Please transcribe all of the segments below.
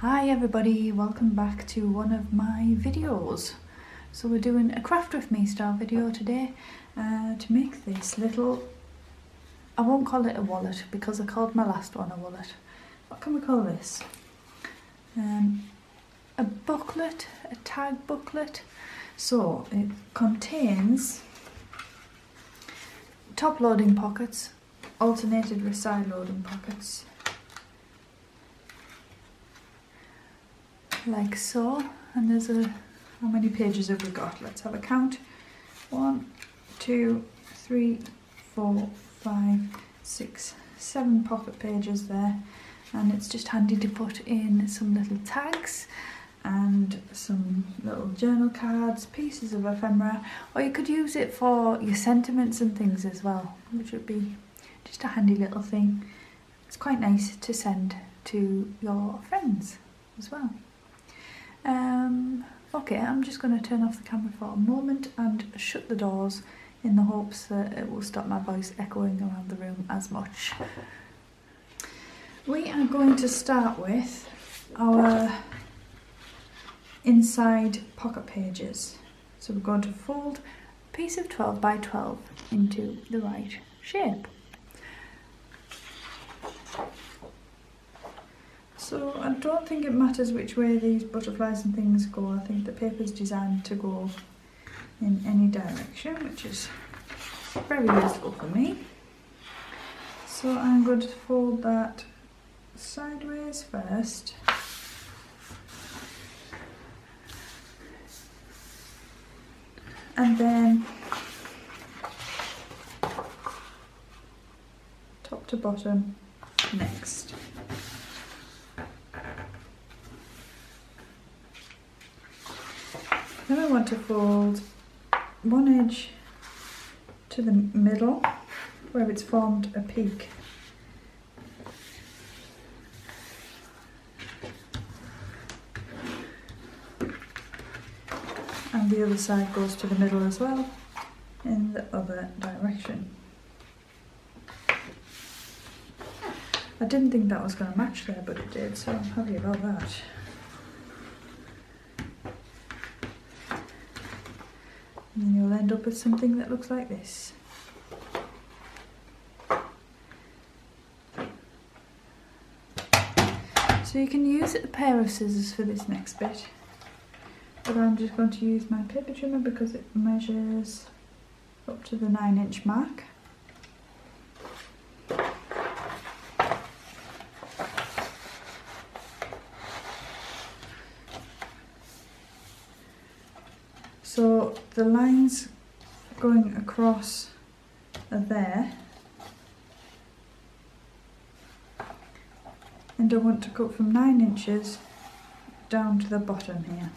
Hi everybody, welcome back to one of my videos. So we're doing a craft with me style video today to make this little, I won't call it a wallet because I called my last one a wallet. What can we call this? A booklet, a tag booklet. So it contains top loading pockets, alternated with side loading pockets. Like so, and there's how many pages have we got? Let's have a count. 1, 2, 3, 4, 5, 6, 7 pocket pages there, and it's just handy to put in some little tags and some little journal cards, pieces of ephemera, or you could use it for your sentiments and things as well, which would be just a handy little thing. It's quite nice to send to your friends as well. Okay, I'm just going to turn off the camera for a moment and shut the doors in the hopes that it will stop my voice echoing around the room as much. We are going to start with our inside pocket pages. So we're going to fold a piece of 12 by 12 into the right shape. So I don't think it matters which way these butterflies and things go. I think the paper's designed to go in any direction, which is very useful for me. So I'm going to fold that sideways first. And then top to bottom next. Then I want to fold one edge to the middle where it's formed a peak. And the other side goes to the middle as well in the other direction. I didn't think that was going to match there, but it did, so I'm happy about that. And then you'll end up with something that looks like this. So you can use a pair of scissors for this next bit, but I'm just going to use my paper trimmer because it measures up to the 9-inch mark. So the lines going across are there, and I want to cut from 9 inches down to the bottom here.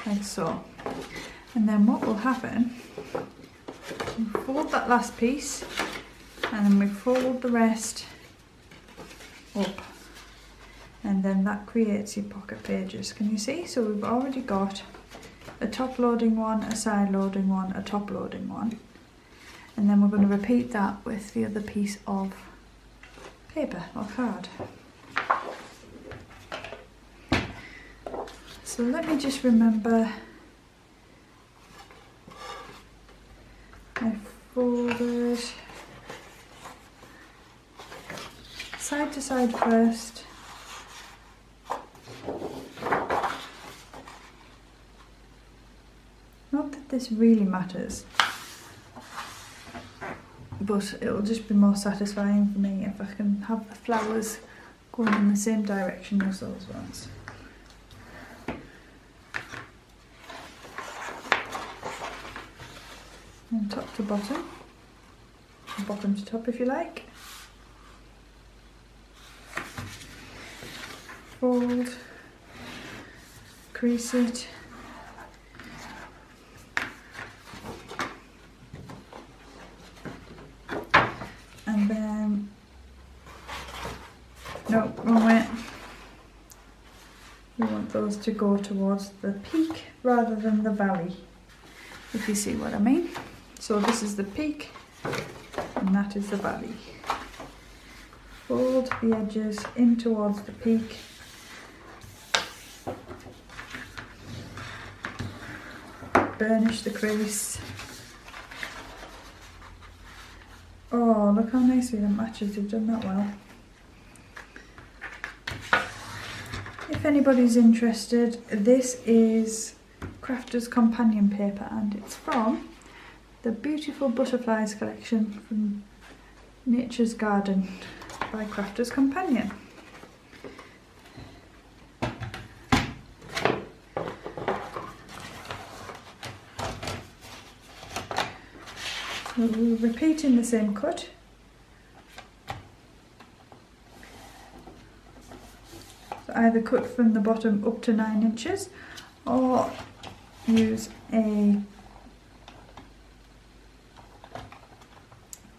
Like so. And then what will happen, we fold that last piece and then we fold the rest up. And then that creates your pocket pages. Can you see? So we've already got a top loading one, a side loading one, a top loading one. And then we're going to repeat that with the other piece of paper or card. So let me just remember, I folded side to side first. Not that this really matters, but it'll just be more satisfying for me if I can have the flowers going in the same direction as those ones. And top to bottom, bottom to top if you like. Fold, crease it. And then, no, wrong way. We want those to go towards the peak rather than the valley, if you see what I mean. So this is the peak and that is the valley. fold the edges in towards the peak. Burnish the crease. Oh, look how nicely that matches, you've done that well. If anybody's interested, this is Crafter's Companion paper and it's from the Beautiful Butterflies collection from Nature's Garden by Crafter's Companion. We're repeating the same cut. So either cut from the bottom up to 9 inches or use a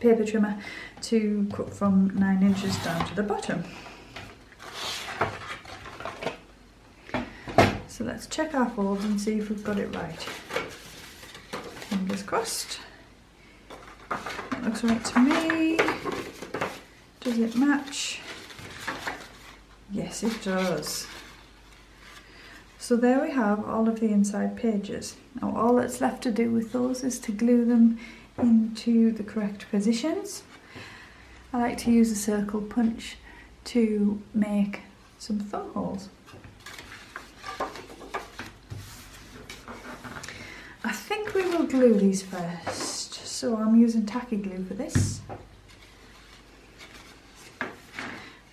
paper trimmer to cut from 9 inches down to the bottom. So let's check our folds and see if we've got it right. Fingers crossed. That looks right to me. Does it match? Yes, it does. So there we have all of the inside pages. Now all that's left to do with those is to glue them into the correct positions. I like to use a circle punch to make some thumb holes. I think we will glue these first, so I'm using tacky glue for this.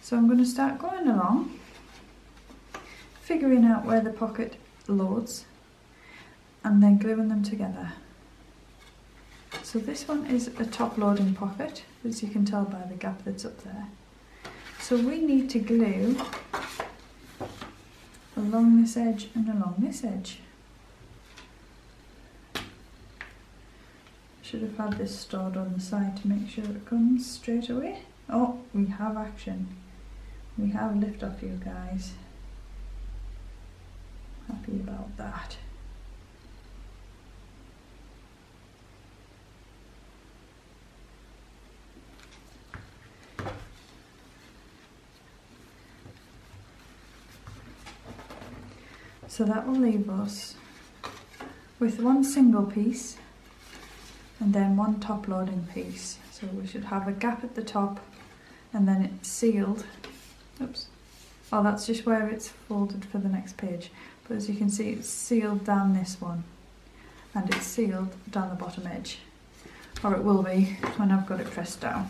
So I'm going to start going along, figuring out where the pocket loads and then gluing them together. So this one is a top loading pocket, as you can tell by the gap that's up there. So we need to glue along this edge and along this edge. Should have had this stored on the side to make sure it comes straight away. Oh, we have action. We have lift off, you guys. Happy about that. So that will leave us with one single piece and then one top loading piece. So we should have a gap at the top and then it's sealed. Oops. Oh, that's just where it's folded for the next page. But as you can see, it's sealed down this one and it's sealed down the bottom edge. Or it will be when I've got it pressed down.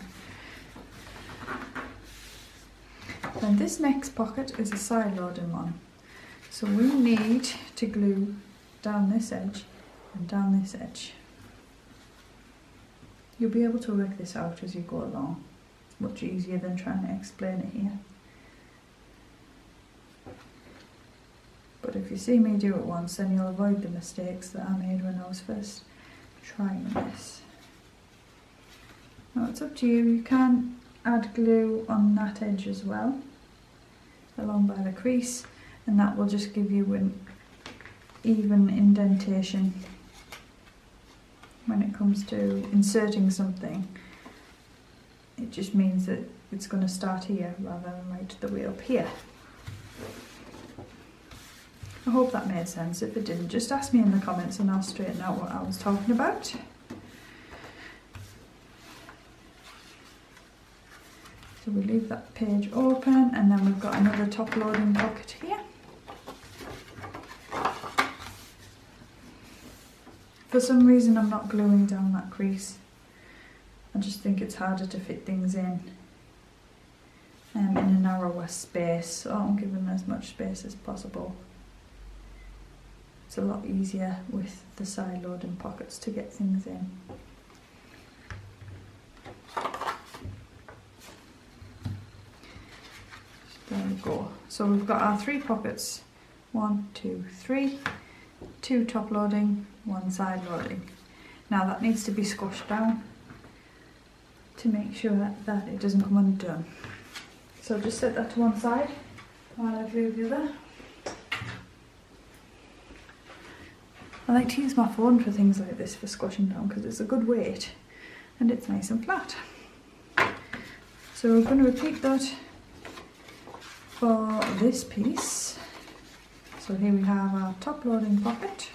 Then this next pocket is a side loading one. So we need to glue down this edge and down this edge. You'll be able to work this out as you go along. It's much easier than trying to explain it here. But if you see me do it once, then you'll avoid the mistakes that I made when I was first trying this. Now it's up to you. You can add glue on that edge as well, along by the crease, and that will just give you an even indentation when it comes to inserting something. It just means that it's going to start here rather than right the way up here. I hope that made sense. If it didn't, just ask me in the comments and I'll straighten out what I was talking about. So we leave that page open and then we've got another top loading pocket here. For some reason I'm not gluing down that crease. I just think it's harder to fit things in a narrower space, so I'm giving as much space as possible. It's a lot easier with the side loading pockets to get things in. There we go. So we've got our 3 pockets. 1, 2, 3. 2 top loading, 1 side loading. Now that needs to be squashed down to make sure that it doesn't come undone. So just set that to one side while I glue the other. I like to use my phone for things like this, for squashing down, because it's a good weight and it's nice and flat. So So we're going to repeat that for this piece. So here we have our top loading pocket.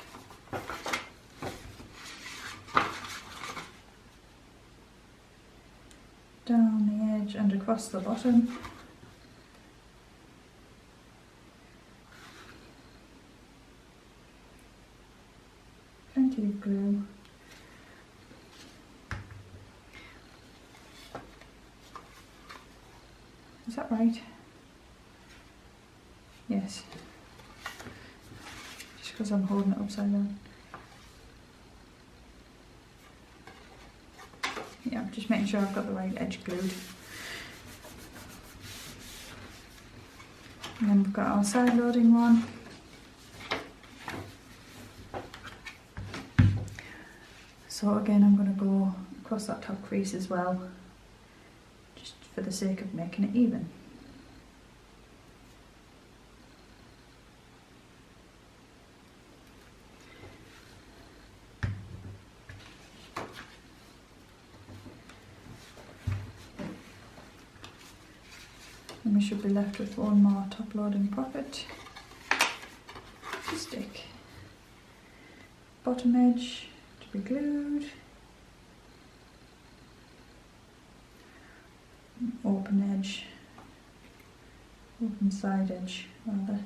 Down the edge and across the bottom. Plenty of glue. Is that right? Yes. Just because I'm holding it upside down. Yeah, I'm just making sure I've got the right edge glued. And then we've got our side loading one. So again, I'm going to go across that top crease as well, just for the sake of making it even. And we should be left with one more top loading pocket to stick. Bottom edge to be glued. Open edge, open side edge rather.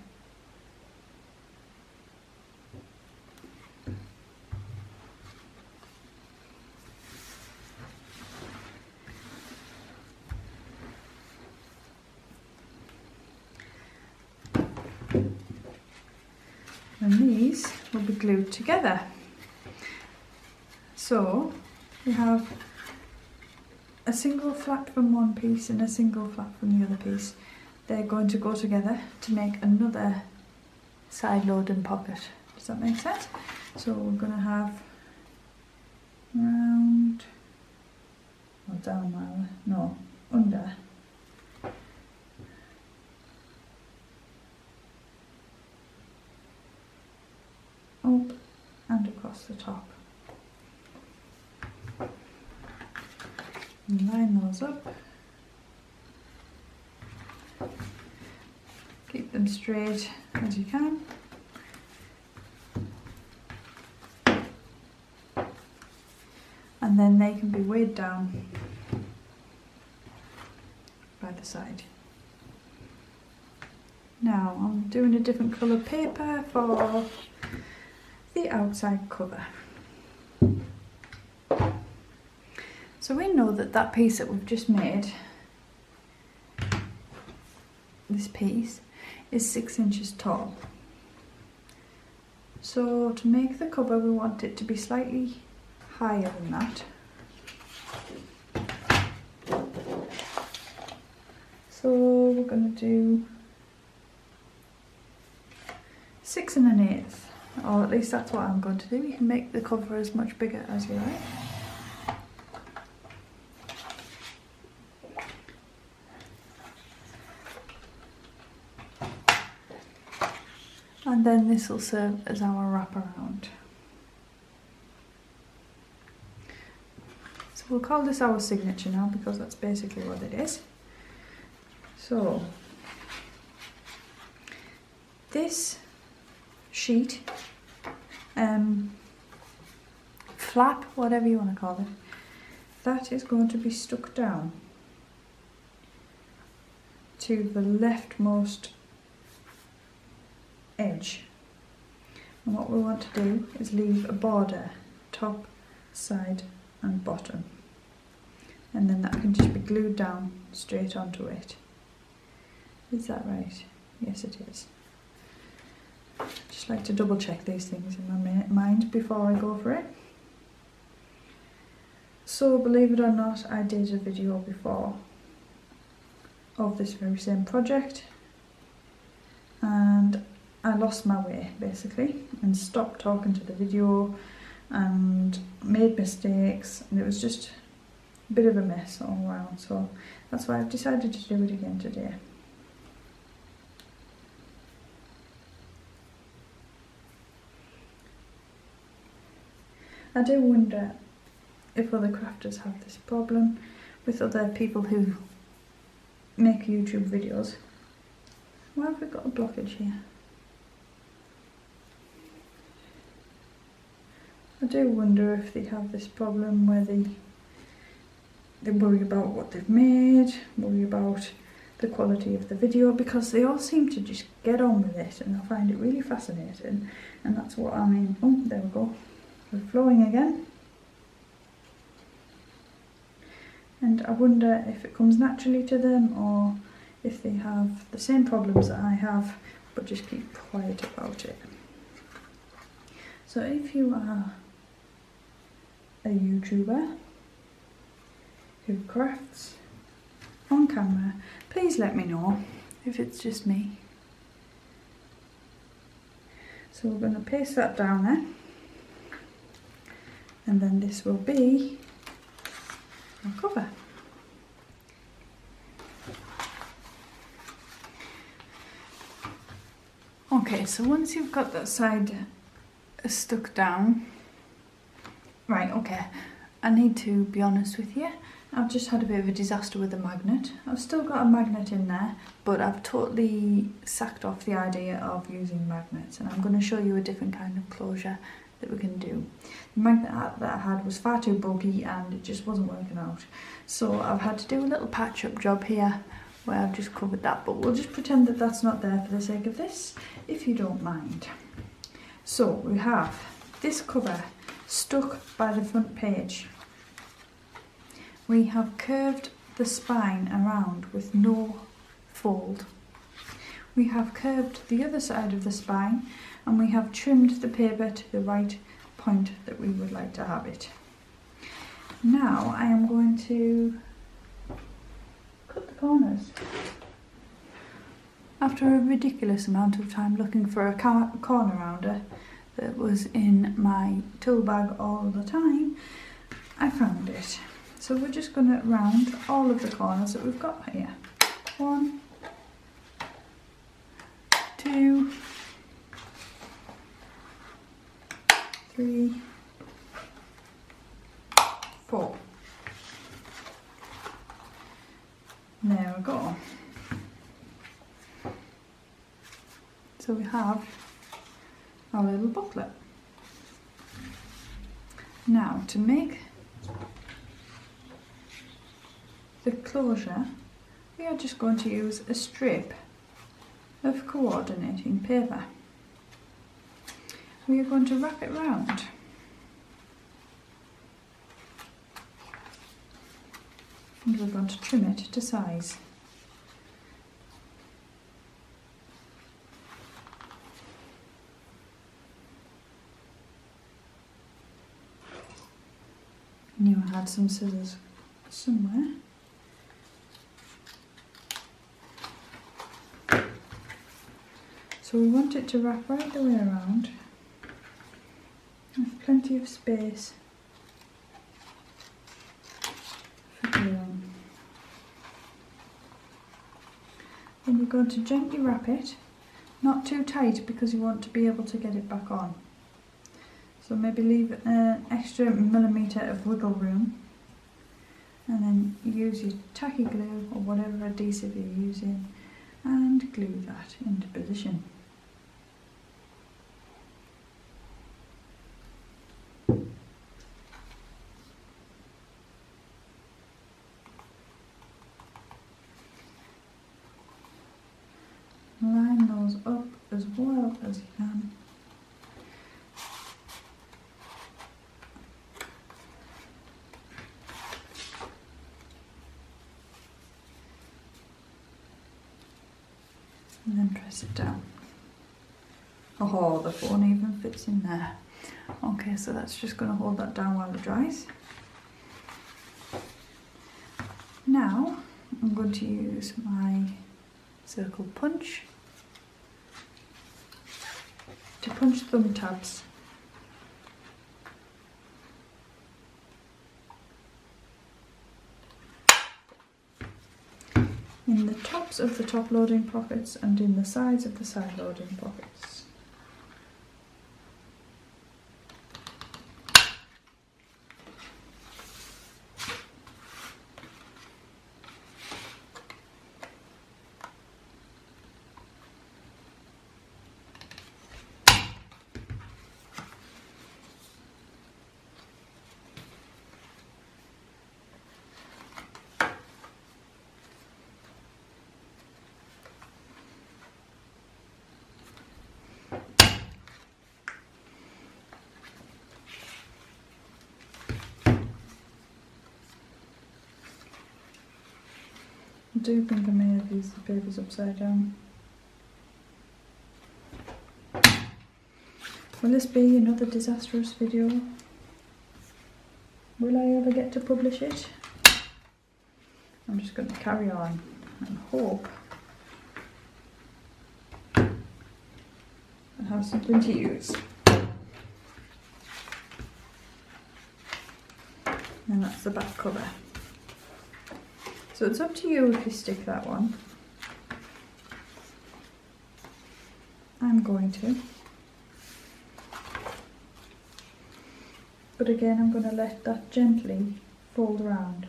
And these will be glued together. So we have a single flap from one piece and a single flap from the other piece. They're going to go together to make another side loading pocket. Does that make sense? So we're going to have round, or down rather, no, under. Up and across the top. And line those up. Keep them straight as you can. And then they can be weighed down by the side. Now I'm doing a different colour paper for the outside cover. So we know that that piece that we've just made, this piece, is 6 inches tall. So to make the cover we want it to be slightly higher than that. So we're going to do 6 1/8, or at least that's what I'm going to do. You can make the cover as much bigger as you like. And then this will serve as our wraparound. So we'll call this our signature now because that's basically what it is. So this sheet, flap, whatever you want to call it, that is going to be stuck down to the leftmost edge. And what we want to do is leave a border, top, side and bottom. And then that can just be glued down straight onto it. Is that right? Yes, it is. Just like to double check these things in my mind before I go for it. So believe it or not, I did a video before of this very same project, and I lost my way basically and stopped talking to the video and made mistakes, and it was just a bit of a mess all around. So that's why I've decided to do it again today. I do wonder if other crafters have this problem with other people who make YouTube videos. Why have we got a blockage here? I do wonder if they have this problem where they worry about what they've made, worry about the quality of the video, because they all seem to just get on with it, and I find it really fascinating, and that's what I mean. Oh, there we go. We're flowing again. And I wonder if it comes naturally to them, or if they have the same problems that I have, but just keep quiet about it. So if you are a YouTuber who crafts on camera, please let me know if it's just me. So we're going to paste that down there, and then this will be our cover. Okay, so once you've got that side stuck down, right, okay, I need to be honest with you. I've just had a bit of a disaster with the magnet. I've still got a magnet in there, but I've totally sacked off the idea of using magnets, and I'm going to show you a different kind of closure that we can do. The magnet that I had was far too bulky and it just wasn't working out. So I've had to do a little patch up job here where I've just covered that, but we'll just pretend that that's not there for the sake of this, if you don't mind. So we have this cover stuck by the front page. We have curved the spine around with no fold. We have curved the other side of the spine, and we have trimmed the paper to the right point that we would like to have it. Now I am going to cut the corners. After a ridiculous amount of time looking for a corner rounder that was in my tool bag all the time, I found it. So we're just going to round all of the corners that we've got here. 1, 2, 3, 4. There we go. So we have our little booklet. Now to make the closure, we are just going to use a strip of coordinating paper. We are going to wrap it round. And we're going to trim it to size. I knew I had some scissors somewhere. So we want it to wrap right the way around, with plenty of space for gluing. Then we're going to gently wrap it, not too tight because you want to be able to get it back on. So maybe leave an extra millimetre of wiggle room, and then use your tacky glue or whatever adhesive you're using and glue that into position. Line those up as well as you can. And then press it down. Oh, the phone even fits in there. Okay, so that's just going to hold that down while it dries. Now I'm going to use my circle punch to punch thumb tabs. In the tops of the top loading pockets and in the sides of the side loading pockets. I do think I may have used the papers upside down. Will this be another disastrous video? Will I ever get to publish it? I'm just going to carry on and hope I have something to use. And that's the back cover. So it's up to you if you stick that one. I'm going to. But again, I'm going to let that gently fold around.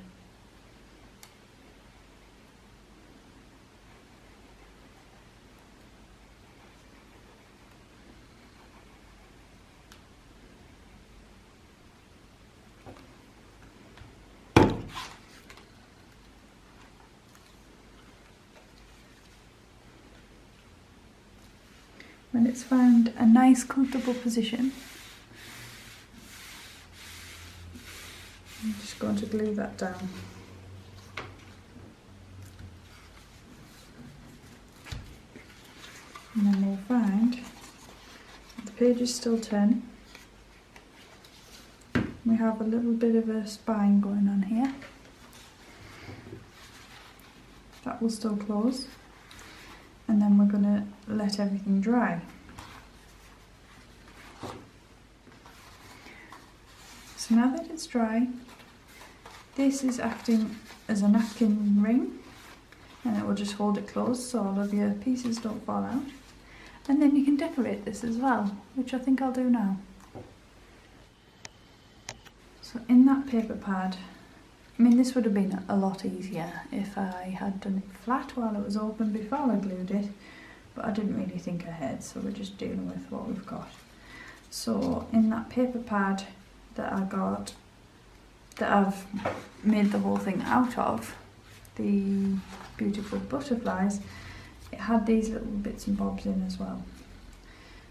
When it's found a nice comfortable position, I'm just going to glue that down. And then we'll find the page is still 10. We have a little bit of a spine going on here. That will still close. And then we're going to let everything dry. So now that it's dry, this is acting as a napkin ring, and it will just hold it closed so all of your pieces don't fall out. And then you can decorate this as well, which I think I'll do now. So in that paper pad, I mean, this would have been a lot easier if I had done it flat while it was open before I glued it, but I didn't really think ahead, so we're just dealing with what we've got. So in that paper pad that I got, that I've made the whole thing out of, the beautiful butterflies, it had these little bits and bobs in as well.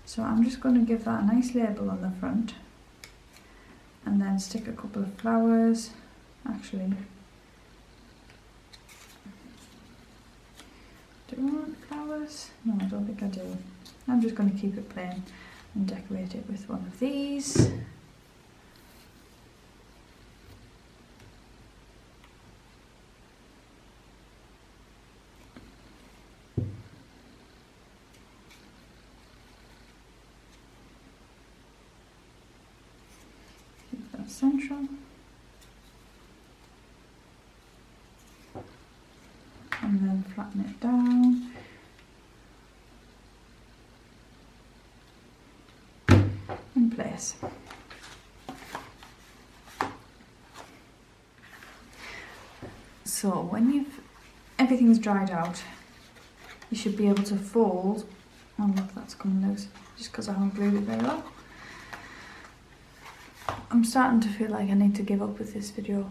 So I'm just going to give that a nice label on the front, and then stick a couple of flowers. Actually, do I want flowers? No, I don't think I do. I'm just going to keep it plain and decorate it with one of these. Keep that central. And then flatten it down. In place. So when everything's dried out, you should be able to fold. Oh look, that's coming loose, just because I haven't glued it very well. I'm starting to feel like I need to give up with this video.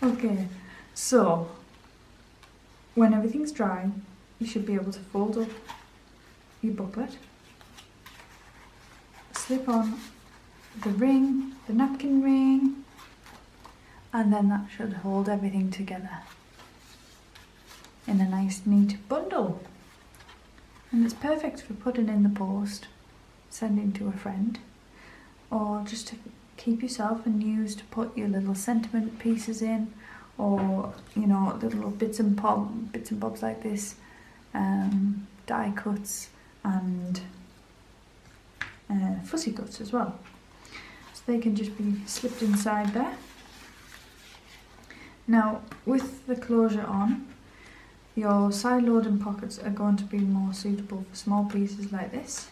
Okay. So, when everything's dry, you should be able to fold up your booklet, slip on the ring, the napkin ring, and then that should hold everything together in a nice neat bundle. And it's perfect for putting in the post, sending to a friend, or just to keep yourself and use to put your little sentiment pieces in, or you know, little bits and bobs like this, die cuts and fussy cuts as well. So they can just be slipped inside there. Now with the closure on, your side loading pockets are going to be more suitable for small pieces like this,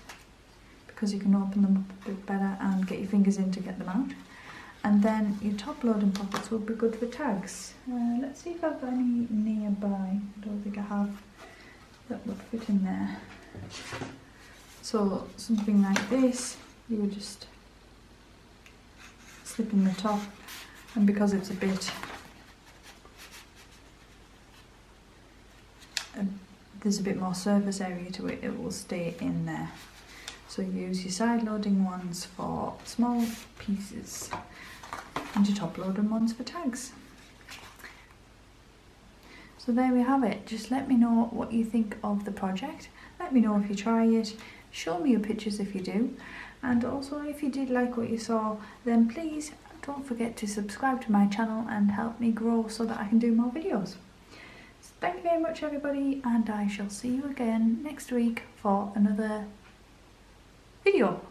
because you can open them up a bit better and get your fingers in to get them out. And then your top loading pockets will be good for tags. Let's see if I've got any nearby. I don't think I have that would fit in there. So something like this, you would just slip in the top, and because it's a bit, there's a bit more surface area to it, it will stay in there. So use your side loading ones for small pieces, and your top loading ones for tags. So there we have it. Just let me know what you think of the project. Let me know if you try it. Show me your pictures if you do. And also, if you did like what you saw, then please don't forget to subscribe to my channel and help me grow so that I can do more videos. So thank you very much everybody, and I shall see you again next week for another video.